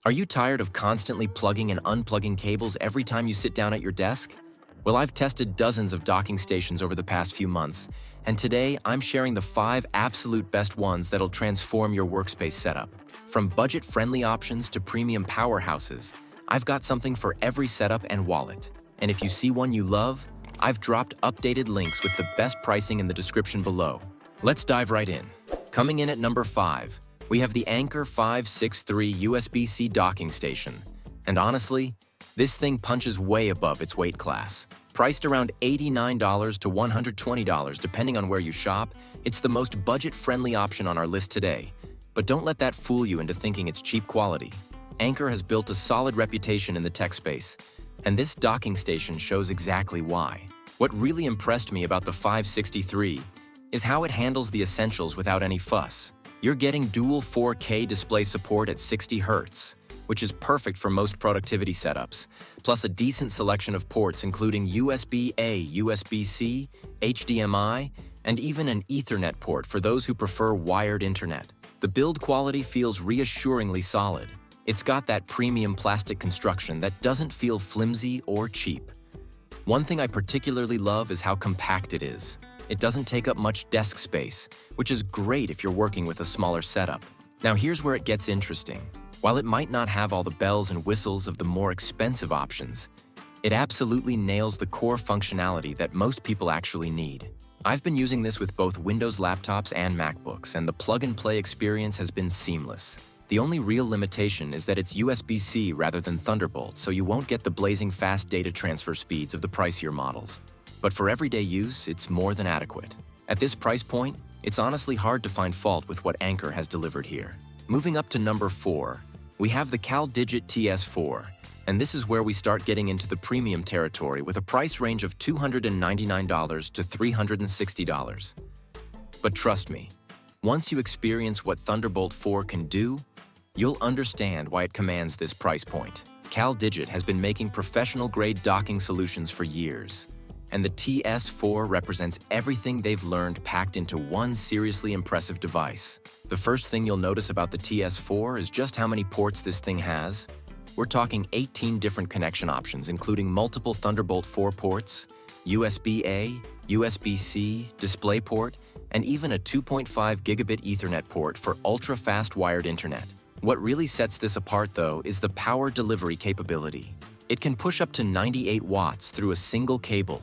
Are you tired of constantly plugging and unplugging cables every time you sit down at your desk? Well, I've tested dozens of docking stations over the past few months, and today I'm sharing the 5 absolute best ones that'll transform your workspace setup. From budget-friendly options to premium powerhouses, I've got something for every setup and wallet. And if you see one you love, I've dropped updated links with the best pricing in the description below. Let's dive right in. Coming in at number 5, we have the Anker 563 USB-C docking station. And honestly, this thing punches way above its weight class. Priced around $89 to $120 depending on where you shop, it's the most budget-friendly option on our list today. But don't let that fool you into thinking it's cheap quality. Anker has built a solid reputation in the tech space, and this docking station shows exactly why. What really impressed me about the 563 is how it handles the essentials without any fuss. You're getting dual 4K display support at 60 Hz, which is perfect for most productivity setups, plus a decent selection of ports including USB-A, USB-C, HDMI, and even an Ethernet port for those who prefer wired internet. The build quality feels reassuringly solid. It's got that premium plastic construction that doesn't feel flimsy or cheap. One thing I particularly love is how compact it is. It doesn't take up much desk space, which is great if you're working with a smaller setup. Now here's where it gets interesting. While it might not have all the bells and whistles of the more expensive options, it absolutely nails the core functionality that most people actually need. I've been using this with both Windows laptops and MacBooks, and the plug-and-play experience has been seamless. The only real limitation is that it's USB-C rather than Thunderbolt, so you won't get the blazing fast data transfer speeds of the pricier models. But for everyday use, it's more than adequate. At this price point, it's honestly hard to find fault with what Anker has delivered here. Moving up to number 4, we have the CalDigit TS4, and this is where we start getting into the premium territory with a price range of $299 to $360. But trust me, once you experience what Thunderbolt 4 can do, you'll understand why it commands this price point. CalDigit has been making professional-grade docking solutions for years, and the TS4 represents everything they've learned packed into one seriously impressive device. The first thing you'll notice about the TS4 is just how many ports this thing has. We're talking 18 different connection options, including multiple Thunderbolt 4 ports, USB-A, USB-C, DisplayPort, and even a 2.5 gigabit Ethernet port for ultra-fast wired internet. What really sets this apart, though, is the power delivery capability. It can push up to 98 watts through a single cable,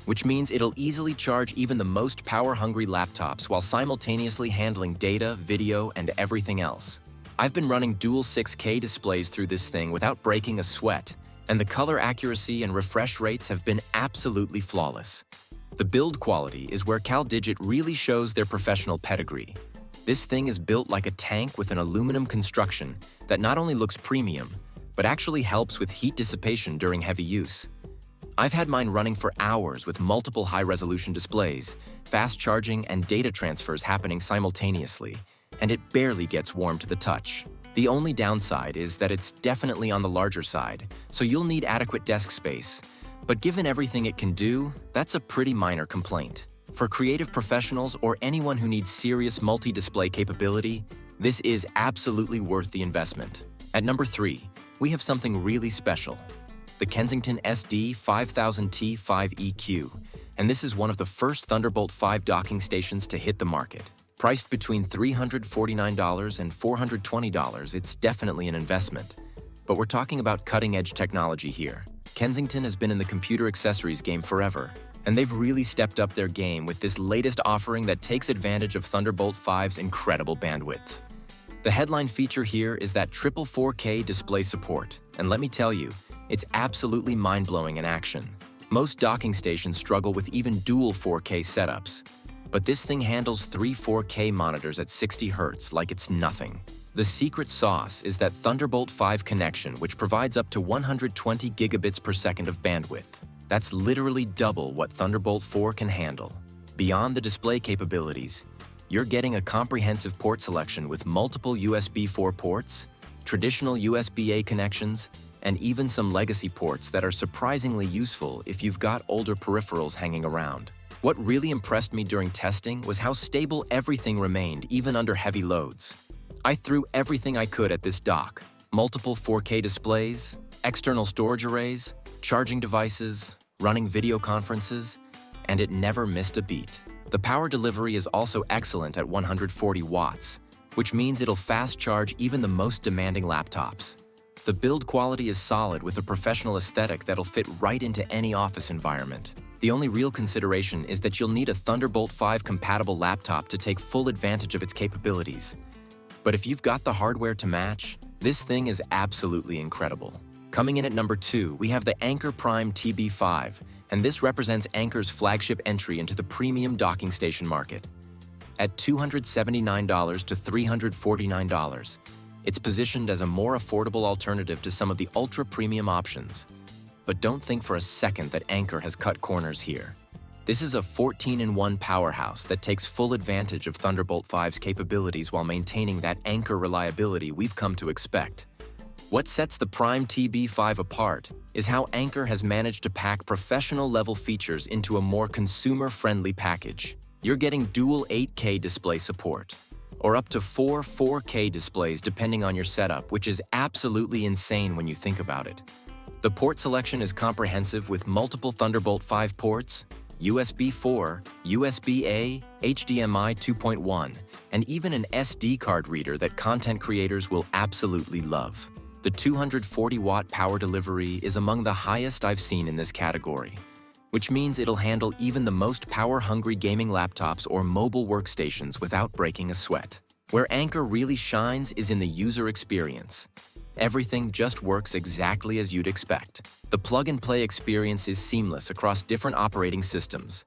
which means it'll easily charge even the most power-hungry laptops while simultaneously handling data, video, and everything else. I've been running dual 6K displays through this thing without breaking a sweat, and the color accuracy and refresh rates have been absolutely flawless. The build quality is where CalDigit really shows their professional pedigree. This thing is built like a tank with an aluminum construction that not only looks premium, but actually helps with heat dissipation during heavy use. I've had mine running for hours with multiple high-resolution displays, fast charging, and data transfers happening simultaneously, and it barely gets warm to the touch. The only downside is that it's definitely on the larger side, so you'll need adequate desk space. But given everything it can do, that's a pretty minor complaint. For creative professionals or anyone who needs serious multi-display capability, this is absolutely worth the investment. At number 3, we have something really special. The Kensington SD 5000T5EQ, and this is one of the first Thunderbolt 5 docking stations to hit the market. Priced between $349 and $420, it's definitely an investment. But we're talking about cutting-edge technology here. Kensington has been in the computer accessories game forever, and they've really stepped up their game with this latest offering that takes advantage of Thunderbolt 5's incredible bandwidth. The headline feature here is that triple 4K display support, and let me tell you, it's absolutely mind-blowing in action. Most docking stations struggle with even dual 4K setups, but this thing handles 3 4K monitors at 60 Hz like it's nothing. The secret sauce is that Thunderbolt 5 connection, which provides up to 120 gigabits per second of bandwidth. That's literally double what Thunderbolt 4 can handle. Beyond the display capabilities, you're getting a comprehensive port selection with multiple USB 4 ports, traditional USB-A connections, and even some legacy ports that are surprisingly useful if you've got older peripherals hanging around. What really impressed me during testing was how stable everything remained even under heavy loads. I threw everything I could at this dock, multiple 4K displays, external storage arrays, charging devices, running video conferences, and it never missed a beat. The power delivery is also excellent at 140 watts, which means it'll fast charge even the most demanding laptops. The build quality is solid with a professional aesthetic that'll fit right into any office environment. The only real consideration is that you'll need a Thunderbolt 5 compatible laptop to take full advantage of its capabilities. But if you've got the hardware to match, this thing is absolutely incredible. Coming in at number 2, we have the Anker Prime TB5, and this represents Anker's flagship entry into the premium docking station market. At $279 to $349, it's positioned as a more affordable alternative to some of the ultra-premium options. But don't think for a second that Anker has cut corners here. This is a 14-in-1 powerhouse that takes full advantage of Thunderbolt 5's capabilities while maintaining that Anker reliability we've come to expect. What sets the Prime TB5 apart is how Anker has managed to pack professional-level features into a more consumer-friendly package. You're getting dual 8K display support, or up to 4 4K displays depending on your setup, which is absolutely insane when you think about it. The port selection is comprehensive with multiple Thunderbolt 5 ports, USB 4, USB-A, HDMI 2.1, and even an SD card reader that content creators will absolutely love. The 240-watt power delivery is among the highest I've seen in this category, which means it'll handle even the most power-hungry gaming laptops or mobile workstations without breaking a sweat. Where Anker really shines is in the user experience. Everything just works exactly as you'd expect. The plug-and-play experience is seamless across different operating systems,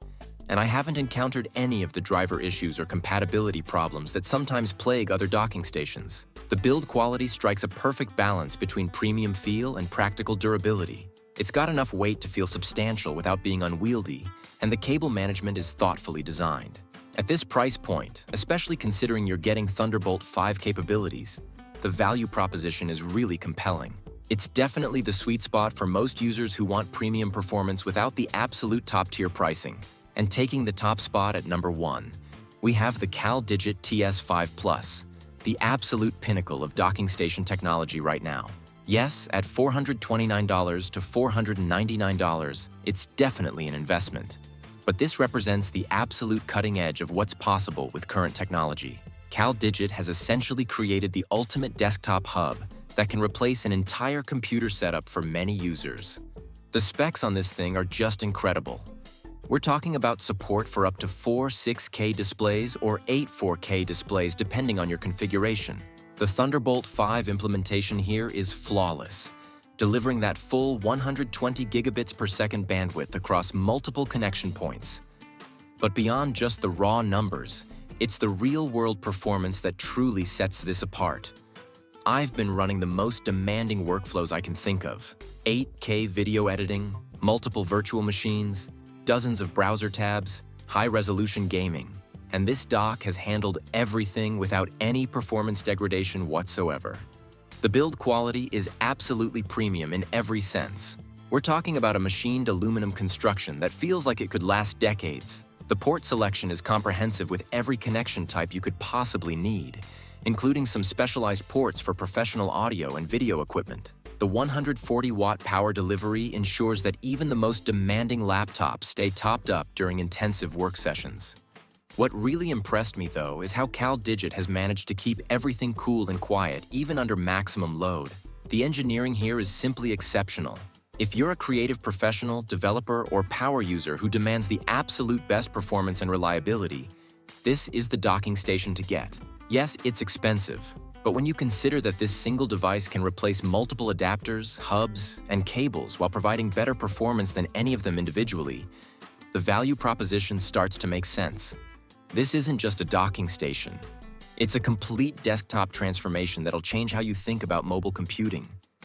and I haven't encountered any of the driver issues or compatibility problems that sometimes plague other docking stations. The build quality strikes a perfect balance between premium feel and practical durability. It's got enough weight to feel substantial without being unwieldy, and the cable management is thoughtfully designed. At this price point, especially considering you're getting Thunderbolt 5 capabilities, the value proposition is really compelling. It's definitely the sweet spot for most users who want premium performance without the absolute top-tier pricing. And taking the top spot at number 1, we have the CalDigit TS5 Plus, the absolute pinnacle of docking station technology right now. Yes, at $429 to $499, it's definitely an investment. But this represents the absolute cutting edge of what's possible with current technology. CalDigit has essentially created the ultimate desktop hub that can replace an entire computer setup for many users. The specs on this thing are just incredible. We're talking about support for up to 4 6K displays or 8 4K displays depending on your configuration. The Thunderbolt 5 implementation here is flawless, delivering that full 120 gigabits per second bandwidth across multiple connection points. But beyond just the raw numbers, it's the real-world performance that truly sets this apart. I've been running the most demanding workflows I can think of: 8K video editing, multiple virtual machines, dozens of browser tabs, high-resolution gaming, and this dock has handled everything without any performance degradation whatsoever. The build quality is absolutely premium in every sense. We're talking about a machined aluminum construction that feels like it could last decades. The port selection is comprehensive with every connection type you could possibly need, including some specialized ports for professional audio and video equipment. The 140-watt power delivery ensures that even the most demanding laptops stay topped up during intensive work sessions. What really impressed me, though, is how CalDigit has managed to keep everything cool and quiet even under maximum load. The engineering here is simply exceptional. If you're a creative professional, developer, or power user who demands the absolute best performance and reliability, this is the docking station to get. Yes, it's expensive, but when you consider that this single device can replace multiple adapters, hubs, and cables while providing better performance than any of them individually, the value proposition starts to make sense. This isn't just a docking station. It's a complete desktop transformation that'll change how you think about mobile computing.